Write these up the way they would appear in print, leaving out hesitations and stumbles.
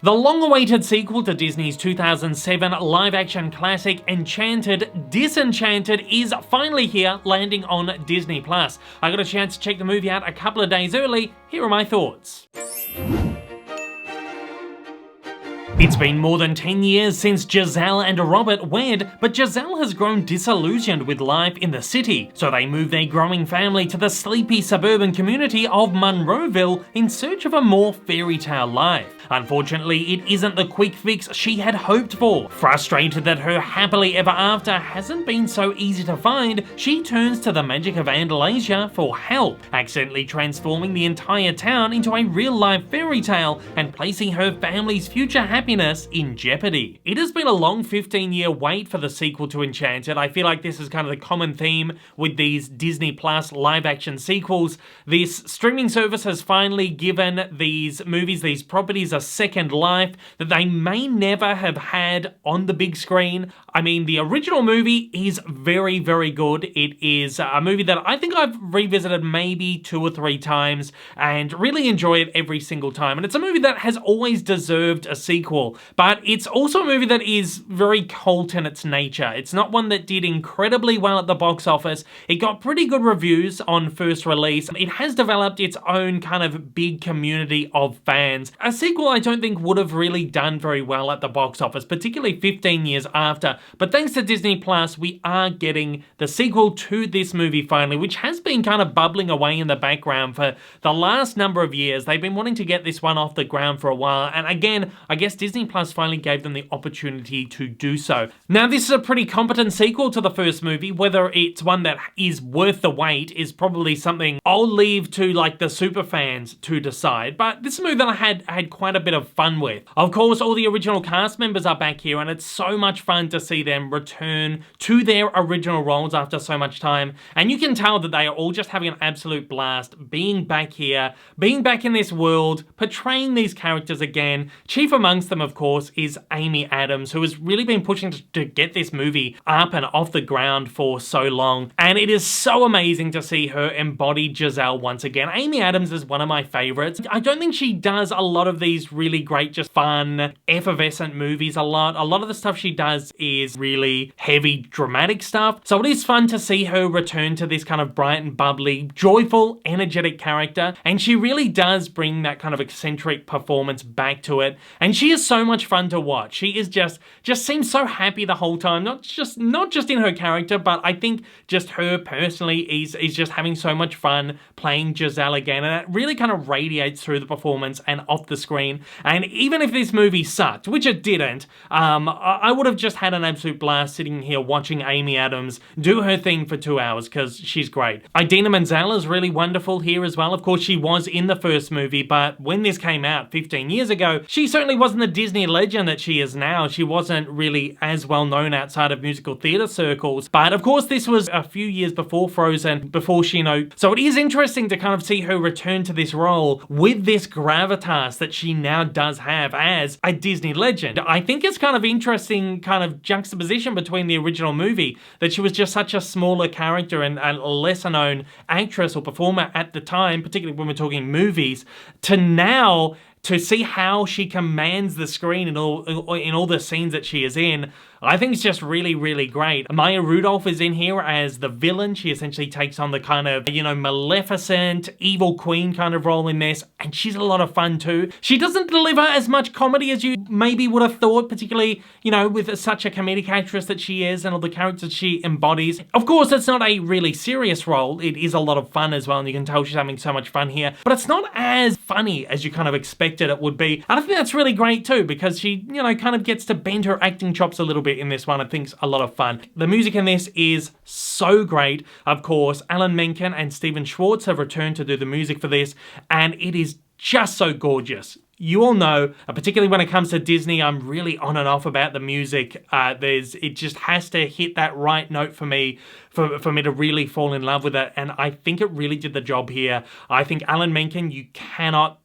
The long-awaited sequel to Disney's 2007 live-action classic Enchanted, Disenchanted is finally here, landing on Disney+. I got a chance to check the movie out a couple of days early. Here are my thoughts. It's been more than 10 years since Giselle and Robert wed, but Giselle has grown disillusioned with life in the city, so they move their growing family to the sleepy suburban community of Monroeville in search of a more fairy tale life. Unfortunately, it isn't the quick fix she had hoped for. Frustrated that her happily ever after hasn't been so easy to find, she turns to the magic of Andalasia for help, accidentally transforming the entire town into a real-life fairy tale and placing her family's future happiness in jeopardy. It has been a long 15-year wait for the sequel to Enchanted. I feel like this is kind of the common theme with these Disney Plus live-action sequels. This streaming service has finally given these movies, these properties, a second life that they may never have had on the big screen. I mean, the original movie is very, very good. It is a movie that I think I've revisited maybe 2 or 3 times and really enjoy it every single time. And it's a movie that has always deserved a sequel, but it's also a movie that is very cult in its nature. It's not one that did incredibly well at the box office. It got pretty good reviews on first release. It has developed its own kind of big community of fans. A sequel I don't think would have really done very well at the box office, particularly 15 years after. But thanks to Disney Plus, we are getting the sequel to this movie finally, which has been kind of bubbling away in the background for the last number of years. They've been wanting to get this one off the ground for a while, and again, I guess Disney Plus finally gave them the opportunity to do so. Now, this is a pretty competent sequel to the first movie. Whether it's one that is worth the wait is probably something I'll leave to like the super fans to decide, but this is a movie that I had quite a bit of fun with. Of course, all the original cast members are back here, and it's so much fun to see them return to their original roles after so much time, and you can tell that they are all just having an absolute blast being back here, being back in this world, portraying these characters again. Chief amongst them, of course, is Amy Adams, who has really been pushing to get this movie up and off the ground for so long, and it is so amazing to see her embody Giselle once again. Amy Adams is one of my favorites. I don't think she does a lot of these really great, just fun, effervescent movies a lot. A lot of the stuff she does is really heavy, dramatic stuff. So it is fun to see her return to this kind of bright and bubbly, joyful, energetic character. And she really does bring that kind of eccentric performance back to it. And she is so much fun to watch. She is just seems so happy the whole time. Not just in her character, but I think just her personally is just having so much fun playing Giselle again. And it really kind of radiates through the performance and off the screen. And even if this movie sucked, which it didn't, I would have just had an absolute blast sitting here watching Amy Adams do her thing for 2 hours, because she's great. Idina Menzel is really wonderful here as well. Of course, she was in the first movie, but when this came out 15 years ago, she certainly wasn't the Disney legend that she is now. She wasn't really as well known outside of musical theatre circles. But of course, this was a few years before Frozen, before she, so it is interesting to kind of see her return to this role with this gravitas that she now does have as a Disney legend. I think it's kind of interesting kind of juxtaposition between the original movie, that she was just such a smaller character and a lesser known actress or performer at the time, particularly when we're talking movies, to now to see how she commands the screen in all the scenes that she is in. I think it's just really, really great. Maya Rudolph is in here as the villain. She essentially takes on the kind of, maleficent, evil queen kind of role in this, and she's a lot of fun too. She doesn't deliver as much comedy as you maybe would have thought, particularly, with such a comedic actress that she is and all the characters she embodies. Of course, it's not a really serious role. It is a lot of fun as well, and you can tell she's having so much fun here, but it's not as funny as you kind of expected it would be. And I think that's really great too, because she, kind of gets to bend her acting chops a little bit in this one. I think it's a lot of fun. The music in this is so great. Of course, Alan Menken and Stephen Schwartz have returned to do the music for this, and it is just so gorgeous. You all know, particularly when it comes to Disney, I'm really on and off about the music. It just has to hit that right note for me for me to really fall in love with it, and I think it really did the job here. I think Alan Menken, you cannot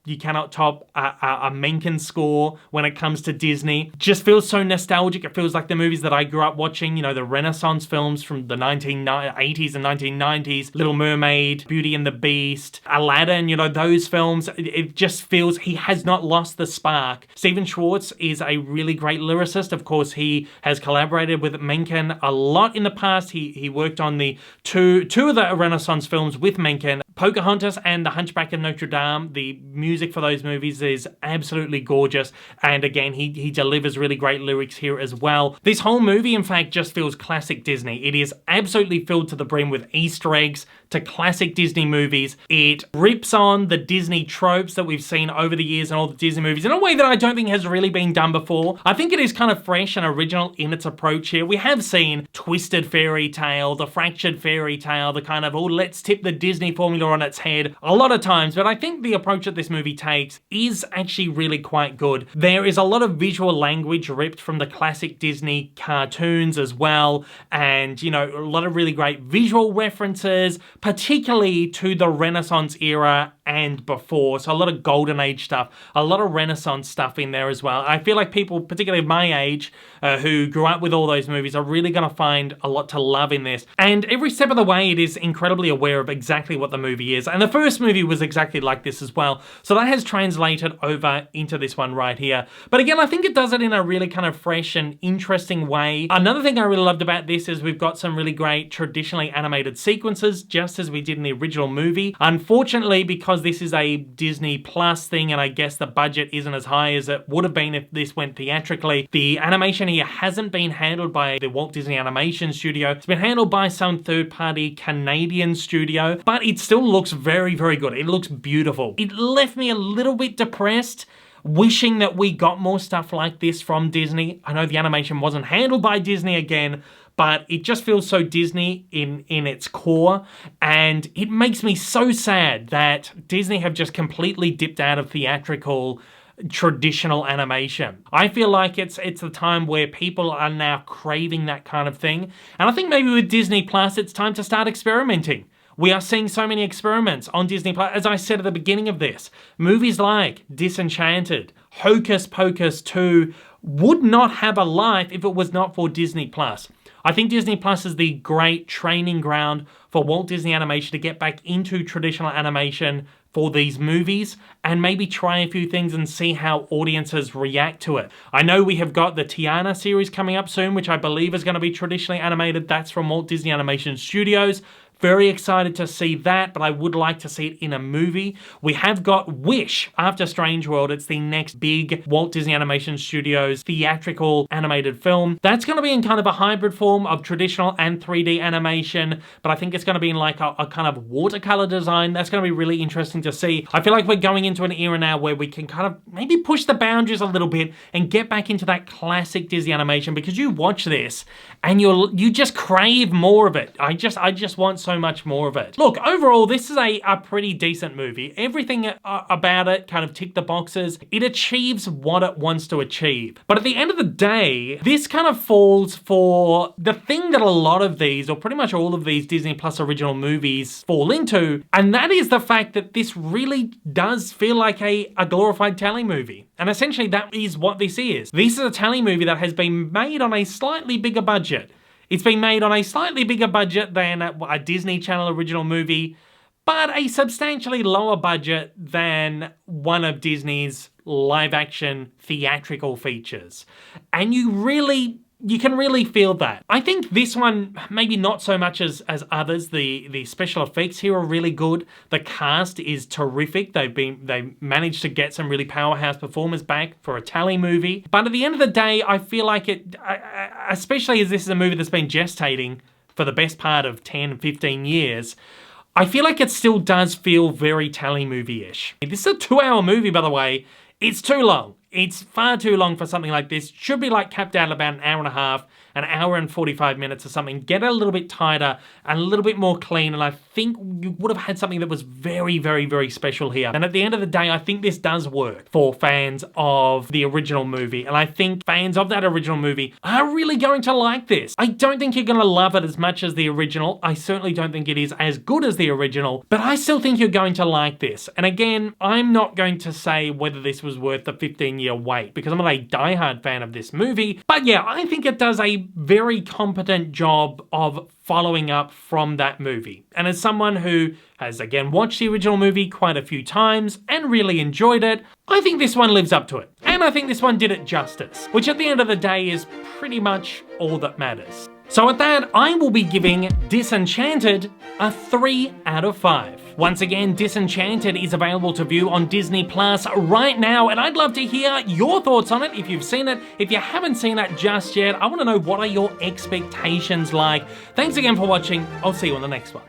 top a Menken score when it comes to Disney. Just feels so nostalgic. It feels like the movies that I grew up watching, you know, the Renaissance films from the 1980s and 1990s, Little Mermaid, Beauty and the Beast, Aladdin, you know, those films. It just feels he has not lost the spark. Stephen Schwartz is a really great lyricist. Of course, he has collaborated with Menken a lot in the past. He worked on the two of the Renaissance films with Menken, Pocahontas and The Hunchback of Notre Dame. The music for those movies is absolutely gorgeous, and again, he delivers really great lyrics here as well. This whole movie, in fact, just feels classic Disney. It is absolutely filled to the brim with Easter eggs to classic Disney movies. It rips on the Disney tropes that we've seen over the years in all the Disney movies in a way that I don't think has really been done before. I think it is kind of fresh and original in its approach here. We have seen Twisted Fairy Tale, the Fractured Fairy Tale, the kind of, oh, let's tip the Disney formula on its head a lot of times, but I think the approach that this movie takes is actually really quite good. There is a lot of visual language ripped from the classic Disney cartoons as well, and, you know, a lot of really great visual references, particularly to the Renaissance era and before. So a lot of Golden Age stuff, a lot of Renaissance stuff in there as well. I feel like people, particularly my age, who grew up with all those movies, are really going to find a lot to love in this. And every step of the way, it is incredibly aware of exactly what the movie is. And the first movie was exactly like this as well. So that has translated over into this one right here. But again, I think it does it in a really kind of fresh and interesting way. Another thing I really loved about this is we've got some really great traditionally animated sequences, just as we did in the original movie. Unfortunately, because this is a Disney Plus thing, and I guess the budget isn't as high as it would have been if this went theatrically, the animation here hasn't been handled by the Walt Disney Animation Studio. It's been handled by some third-party Canadian studio, but it still looks very, very good. It looks beautiful. It left me a little bit depressed, wishing that we got more stuff like this from Disney. I know the animation wasn't handled by Disney again, but it just feels so Disney in its core, and it makes me so sad that Disney have just completely dipped out of theatrical traditional animation. I feel like it's the time where people are now craving that kind of thing, and I think maybe with Disney Plus, it's time to start experimenting. We are seeing so many experiments on Disney Plus. As I said at the beginning of this, movies like Disenchanted, Hocus Pocus 2 would not have a life if it was not for Disney Plus. I think Disney Plus is the great training ground for Walt Disney Animation to get back into traditional animation for these movies and maybe try a few things and see how audiences react to it. I know we have got the Tiana series coming up soon, which I believe is going to be traditionally animated. That's from Walt Disney Animation Studios. Very excited to see that, but I would like to see it in a movie. We have got Wish after Strange World. It's the next big Walt Disney Animation Studios theatrical animated film. That's going to be in kind of a hybrid form of traditional and 3D animation, but I think it's going to be in like a kind of watercolor design. That's going to be really interesting to see. I feel like we're going into an era now where we can kind of maybe push the boundaries a little bit and get back into that classic Disney animation, because you watch this and you just crave more of it. I just want so much more of it. Look, overall, this is a pretty decent movie. Everything about it kind of ticked the boxes. It achieves what it wants to achieve. But at the end of the day, this kind of falls for the thing that a lot of these, or pretty much all of these Disney Plus original movies fall into, and that is the fact that this really does feel like a glorified tally movie. And essentially that is what this is. This is a tally movie that has been made on a slightly bigger budget. It's been made on a slightly bigger budget than a Disney Channel original movie, but a substantially lower budget than one of Disney's live-action theatrical features. And you can really feel that. I think this one, maybe not so much as others. The special effects here are really good. The cast is terrific. They managed to get some really powerhouse performers back for a tally movie. But at the end of the day, I feel like it, especially as this is a movie that's been gestating for the best part of 10, 15 years, I feel like it still does feel very tally movie-ish. This is a 2-hour movie, by the way. It's too long. It's far too long for something like this. Should be like capped out at about an hour and a half, an hour and 45 minutes or something, get it a little bit tighter and a little bit more clean, and I think you would have had something that was very, very, very special here. And at the end of the day, I think this does work for fans of the original movie, and I think fans of that original movie are really going to like this. I don't think you're going to love it as much as the original. I certainly don't think it is as good as the original, but I still think you're going to like this. And again, I'm not going to say whether this was worth the 15-year wait, because I'm not a diehard fan of this movie, but yeah, I think it does a very competent job of following up from that movie. And as someone who has, again, watched the original movie quite a few times and really enjoyed it, I think this one lives up to it. And I think this one did it justice, which at the end of the day is pretty much all that matters. So at that, I will be giving Disenchanted a 3 out of 5. Once again, Disenchanted is available to view on Disney Plus right now, and I'd love to hear your thoughts on it if you've seen it. If you haven't seen it just yet, I want to know, what are your expectations like? Thanks again for watching. I'll see you on the next one.